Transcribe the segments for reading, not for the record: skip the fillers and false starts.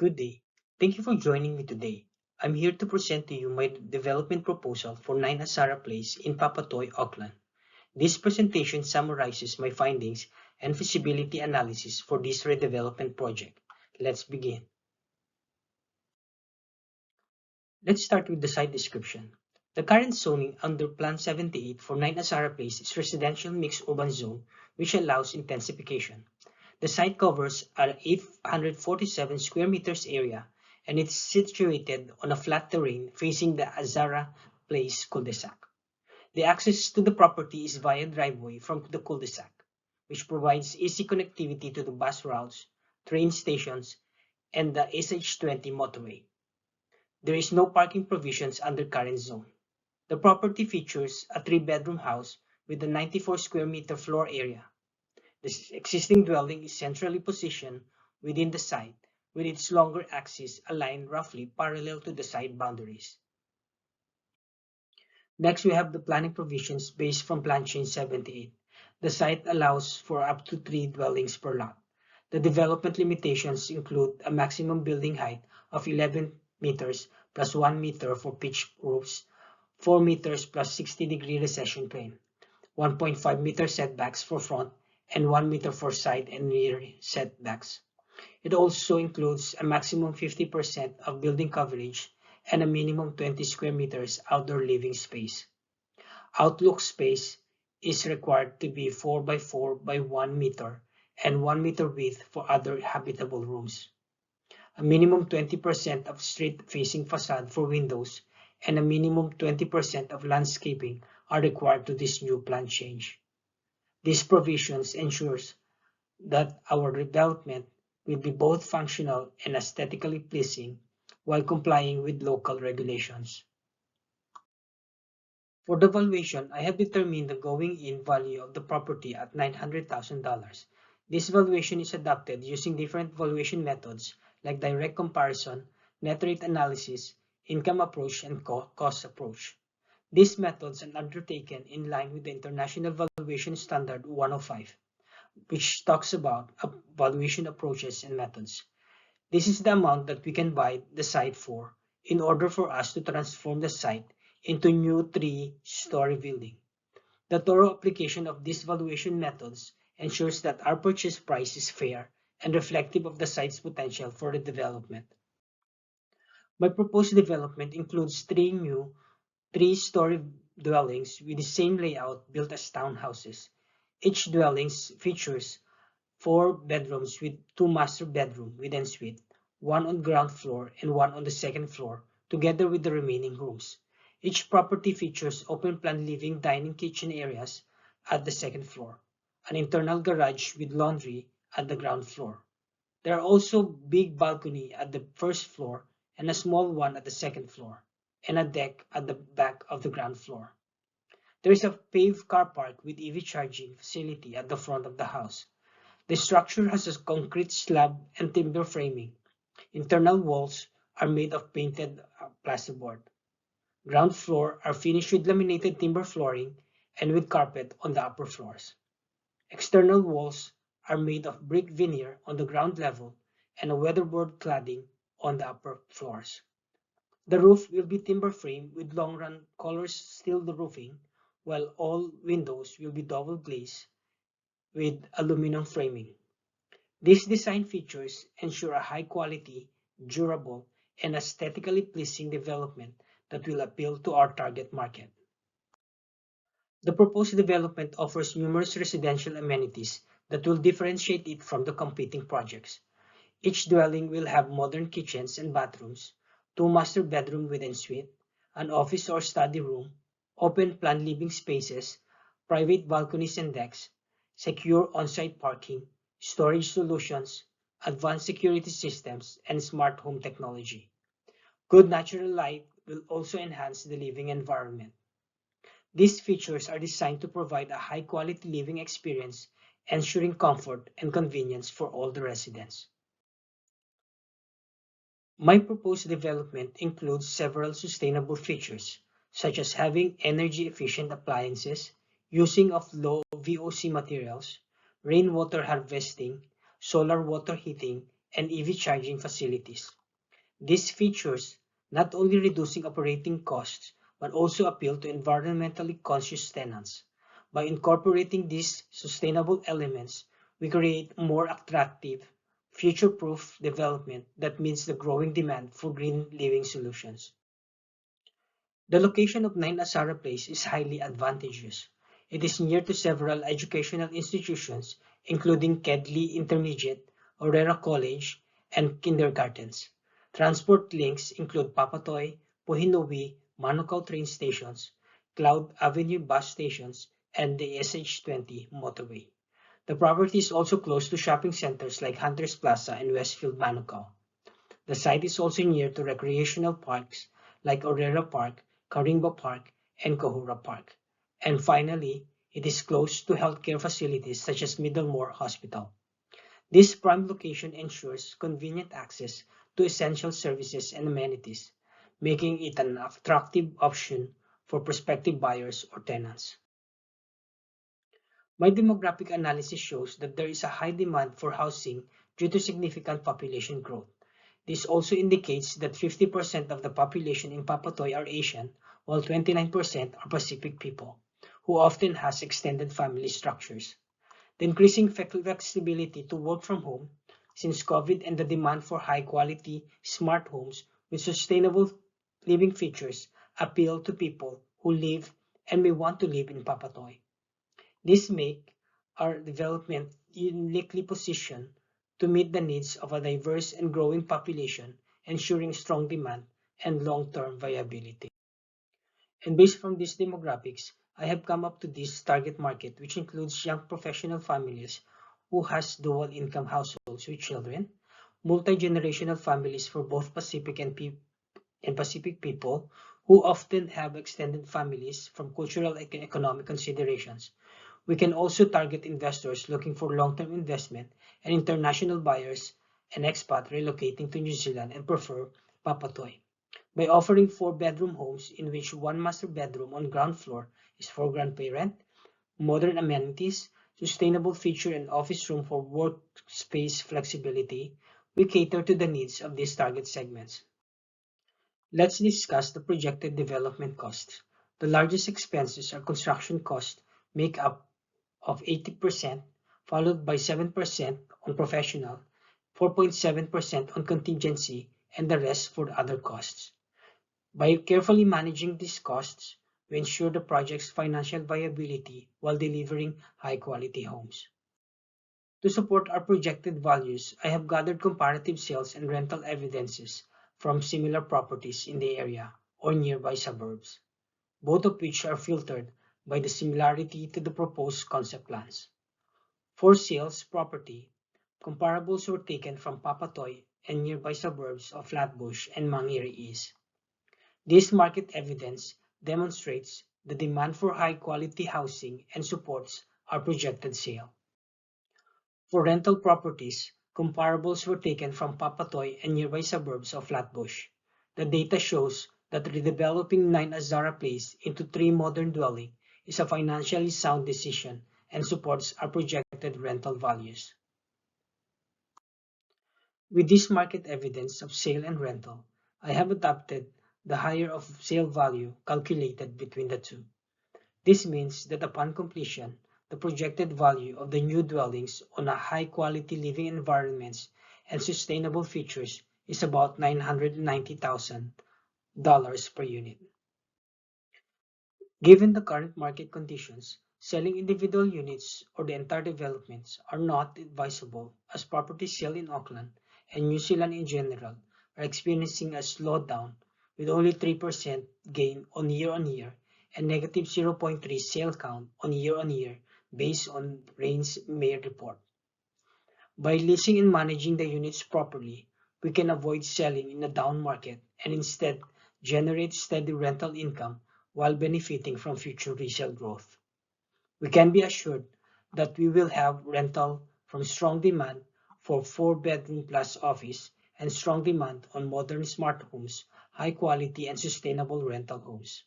Good day. Thank you for joining me today. I'm here to present to you my development proposal for 9 Asara Place in Papatoy, Auckland. This presentation summarizes my findings and feasibility analysis for this redevelopment project. Let's begin. Let's start with the site description. The current zoning under Plan 78 for 9 Asara Place is residential mixed urban zone, which allows intensification. The site covers an 847 square meters area and it's situated on a flat terrain facing the Azara Place cul-de-sac. The access to the property is via driveway from the cul-de-sac, which provides easy connectivity to the bus routes, train stations, and the SH20 motorway. There is no parking provisions under current zone. The property features a 3-bedroom house with a 94 square meter floor area. The existing dwelling is centrally positioned within the site, with its longer axis aligned roughly parallel to the site boundaries. Next, we have the planning provisions based from Plan Change 78. The site allows for up to 3 dwellings per lot. The development limitations include a maximum building height of 11 meters plus 1 meter for pitched roofs, 4 meters plus 60-degree recession plane, 1.5 meter setbacks for front, and 1 meter for side and rear setbacks. It also includes a maximum 50% of building coverage and a minimum 20 square meters outdoor living space. Outlook space is required to be 4 by 4 by 1 meter and 1 meter width for other habitable rooms. A minimum 20% of street-facing facade for windows and a minimum 20% of landscaping are required to this new plan change. These provisions ensures that our development will be both functional and aesthetically pleasing while complying with local regulations. For the valuation, I have determined the going-in value of the property at $900,000. This valuation is adopted using different valuation methods like direct comparison, net rate analysis, income approach, and cost approach. These methods are undertaken in line with the International Valuation Standard 105, which talks about valuation approaches and methods. This is the amount that we can buy the site for in order for us to transform the site into new 3-story building. The thorough application of these valuation methods ensures that our purchase price is fair and reflective of the site's potential for the development. My proposed development includes 3 new 3-story dwellings with the same layout built as townhouses. Each dwelling features 4 bedrooms with 2 master bedrooms with ensuite, 1 on the ground floor and 1 on the second floor, together with the remaining rooms. Each property features open-plan living, dining, kitchen areas at the second floor, an internal garage with laundry at the ground floor. There are also big balcony at the first floor and a small one at the second floor, and a deck at the back of the ground floor. There is a paved car park with EV charging facility at the front of the house. The structure has a concrete slab and timber framing. Internal walls are made of painted plasterboard. Ground floor are finished with laminated timber flooring and with carpet on the upper floors. External walls are made of brick veneer on the ground level and a weatherboard cladding on the upper floors. The roof will be timber frame with long-run colors steel roofing, while all windows will be double glazed with aluminum framing. These design features ensure a high-quality, durable, and aesthetically pleasing development that will appeal to our target market. The proposed development offers numerous residential amenities that will differentiate it from the competing projects. Each dwelling will have modern kitchens and bathrooms, 2 master bedrooms with ensuite, an office or study room, open-plan living spaces, private balconies and decks, secure on-site parking, storage solutions, advanced security systems, and smart home technology. Good natural light will also enhance the living environment. These features are designed to provide a high-quality living experience, ensuring comfort and convenience for all the residents. My proposed development includes several sustainable features, such as having energy-efficient appliances, using of low VOC materials, rainwater harvesting, solar water heating, and EV charging facilities. These features not only reducing operating costs but also appeal to environmentally conscious tenants. By incorporating these sustainable elements, we create more attractive, future-proof development that meets the growing demand for green living solutions. The location of 9 Azara Place is highly advantageous. It is near to several educational institutions, including Kedley Intermediate, Aurora College, and kindergartens. Transport links include Papatoy, Puhinui, Manukau train stations, Cloud Avenue bus stations, and the SH20 motorway. The property is also close to shopping centers like Hunters Plaza and Westfield Manukau. The site is also near to recreational parks like Aurora Park, Karimba Park, and Kahura Park. And finally, it is close to healthcare facilities such as Middlemore Hospital. This prime location ensures convenient access to essential services and amenities, making it an attractive option for prospective buyers or tenants. My demographic analysis shows that there is a high demand for housing due to significant population growth. This also indicates that 50% of the population in Papatoy are Asian, while 29% are Pacific people, who often has extended family structures. The increasing flexibility to work from home since COVID and the demand for high-quality smart homes with sustainable living features appeal to people who live and may want to live in Papatoy. This make our development uniquely positioned to meet the needs of a diverse and growing population, ensuring strong demand and long-term viability. And based from these demographics, I have come up to this target market, which includes young professional families who has dual income households with children, multi-generational families for both Pacific and Pacific people who often have extended families from cultural and economic considerations. We can also target investors looking for long-term investment and international buyers and expat relocating to New Zealand and prefer Papatoy. By offering 4-bedroom homes in which one master bedroom on ground floor is for grandparent, modern amenities, sustainable feature and office room for workspace flexibility, we cater to the needs of these target segments. Let's discuss the projected development costs. The largest expenses are construction costs, make up of 80%, followed by 7% on professional, 4.7% on contingency, and the rest for other costs. By carefully managing these costs, we ensure the project's financial viability while delivering high-quality homes. To support our projected values, I have gathered comparative sales and rental evidences from similar properties in the area or nearby suburbs, both of which are filtered by the similarity to the proposed concept plans. For sales property, comparables were taken from Papatoy and nearby suburbs of Flatbush and Mangere East. This market evidence demonstrates the demand for high-quality housing and supports our projected sale. For rental properties, comparables were taken from Papatoy and nearby suburbs of Flatbush. The data shows that redeveloping 9 Azara Place into 3 modern dwellings is a financially sound decision and supports our projected rental values. With this market evidence of sale and rental, I have adopted the higher of sale value calculated between the two. This means that upon completion, the projected value of the new dwellings on a high-quality living environments and sustainable features is about $990,000 per unit. Given the current market conditions, selling individual units or the entire developments are not advisable as property sales in Auckland and New Zealand in general are experiencing a slowdown with only 3% gain on year and negative 0.3 sale count on year based on REIN's May report. By leasing and managing the units properly, we can avoid selling in a down market and instead generate steady rental income while benefiting from future resale growth. We can be assured that we will have rental from strong demand for 4-bedroom plus office and strong demand on modern smart homes, high quality and sustainable rental homes.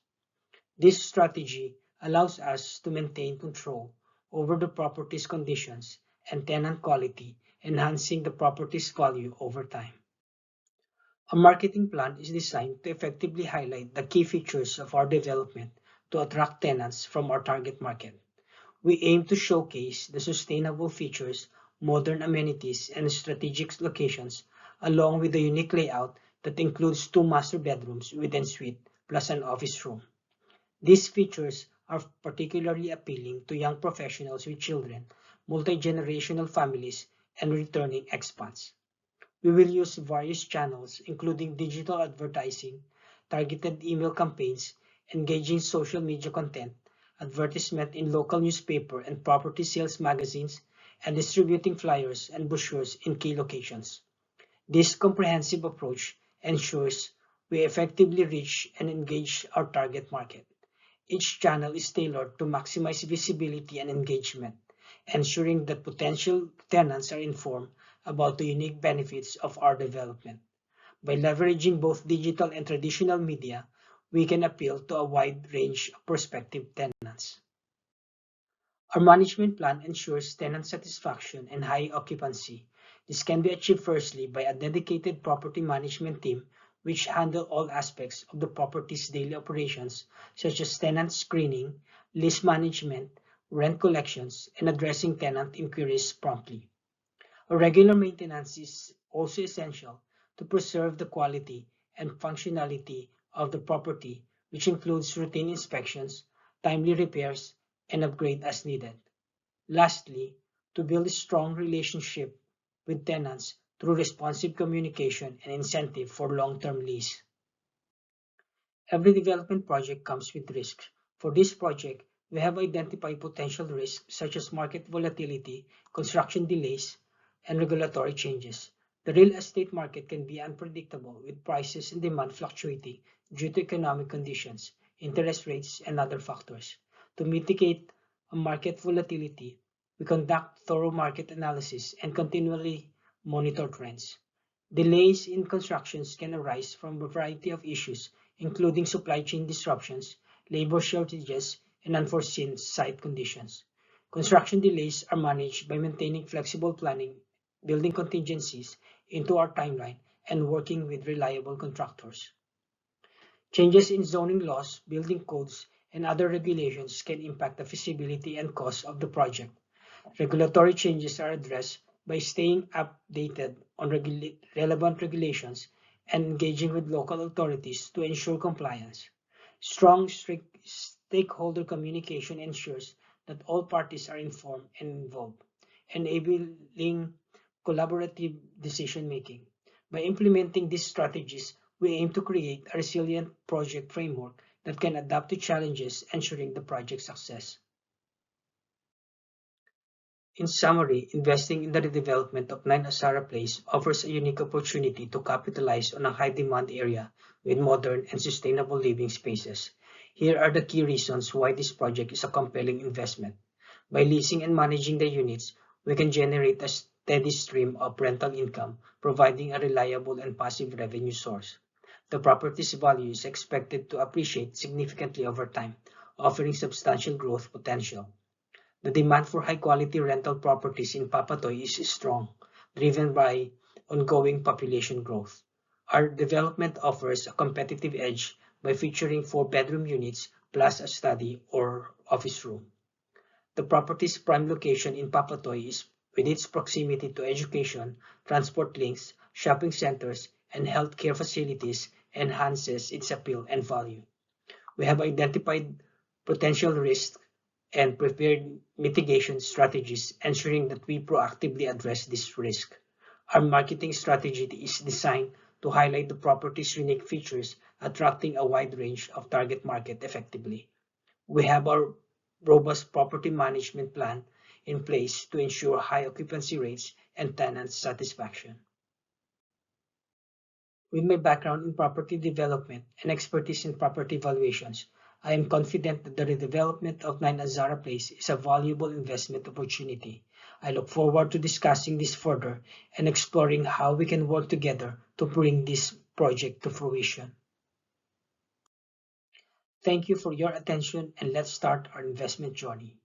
This strategy allows us to maintain control over the property's conditions and tenant quality enhancing the property's value over time. A marketing plan is designed to effectively highlight the key features of our development to attract tenants from our target market. We aim to showcase the sustainable features, modern amenities, and strategic locations, along with a unique layout that includes 2 master bedrooms with ensuite plus an office room. These features are particularly appealing to young professionals with children, multi-generational families, and returning expats. We will use various channels, including digital advertising, targeted email campaigns, engaging social media content, advertisement in local newspaper and property sales magazines, and distributing flyers and brochures in key locations. This comprehensive approach ensures we effectively reach and engage our target market. Each channel is tailored to maximize visibility and engagement, ensuring that potential tenants are informed about the unique benefits of our development. By leveraging both digital and traditional media, we can appeal to a wide range of prospective tenants. Our management plan ensures tenant satisfaction and high occupancy. This can be achieved firstly by a dedicated property management team which handle all aspects of the property's daily operations, such as tenant screening, lease management, rent collections, and addressing tenant inquiries promptly. A regular maintenance is also essential to preserve the quality and functionality of the property, which includes routine inspections, timely repairs, and upgrade as needed. Lastly, to build a strong relationship with tenants through responsive communication and incentive for long-term lease. Every development project comes with risks. For this project, we have identified potential risks such as market volatility, construction delays, and regulatory changes. The real estate market can be unpredictable, with prices and demand fluctuating due to economic conditions, interest rates, and other factors. To mitigate market volatility, we conduct thorough market analysis and continually monitor trends. Delays in constructions can arise from a variety of issues, including supply chain disruptions, labor shortages, and unforeseen site conditions. Construction delays are managed by maintaining flexible planning, building contingencies into our timeline, and working with reliable contractors. Changes in zoning laws, building codes, and other regulations can impact the feasibility and cost of the project. Regulatory changes are addressed by staying updated on relevant regulations and engaging with local authorities to ensure compliance. Strong stakeholder communication ensures that all parties are informed and involved, enabling collaborative decision-making. By implementing these strategies, we aim to create a resilient project framework that can adapt to challenges, ensuring the project's success. In summary, investing in the redevelopment of 9 Azara Place offers a unique opportunity to capitalize on a high-demand area with modern and sustainable living spaces. Here are the key reasons why this project is a compelling investment. By leasing and managing the units, we can generate a steady stream of rental income, providing a reliable and passive revenue source. The property's value is expected to appreciate significantly over time, offering substantial growth potential. The demand for high-quality rental properties in Papatoy is strong, driven by ongoing population growth. Our development offers a competitive edge by featuring 4-bedroom units plus a study or office room. The property's prime location in Papatoy is with its proximity to education, transport links, shopping centers, and healthcare facilities enhances its appeal and value. We have identified potential risks and prepared mitigation strategies, ensuring that we proactively address this risk. Our marketing strategy is designed to highlight the property's unique features, attracting a wide range of target market effectively. We have our robust property management plan in place to ensure high occupancy rates and tenant satisfaction. With my background in property development and expertise in property valuations, I am confident that the redevelopment of 9 Azara Place is a valuable investment opportunity. I look forward to discussing this further and exploring how we can work together to bring this project to fruition. Thank you for your attention, and let's start our investment journey.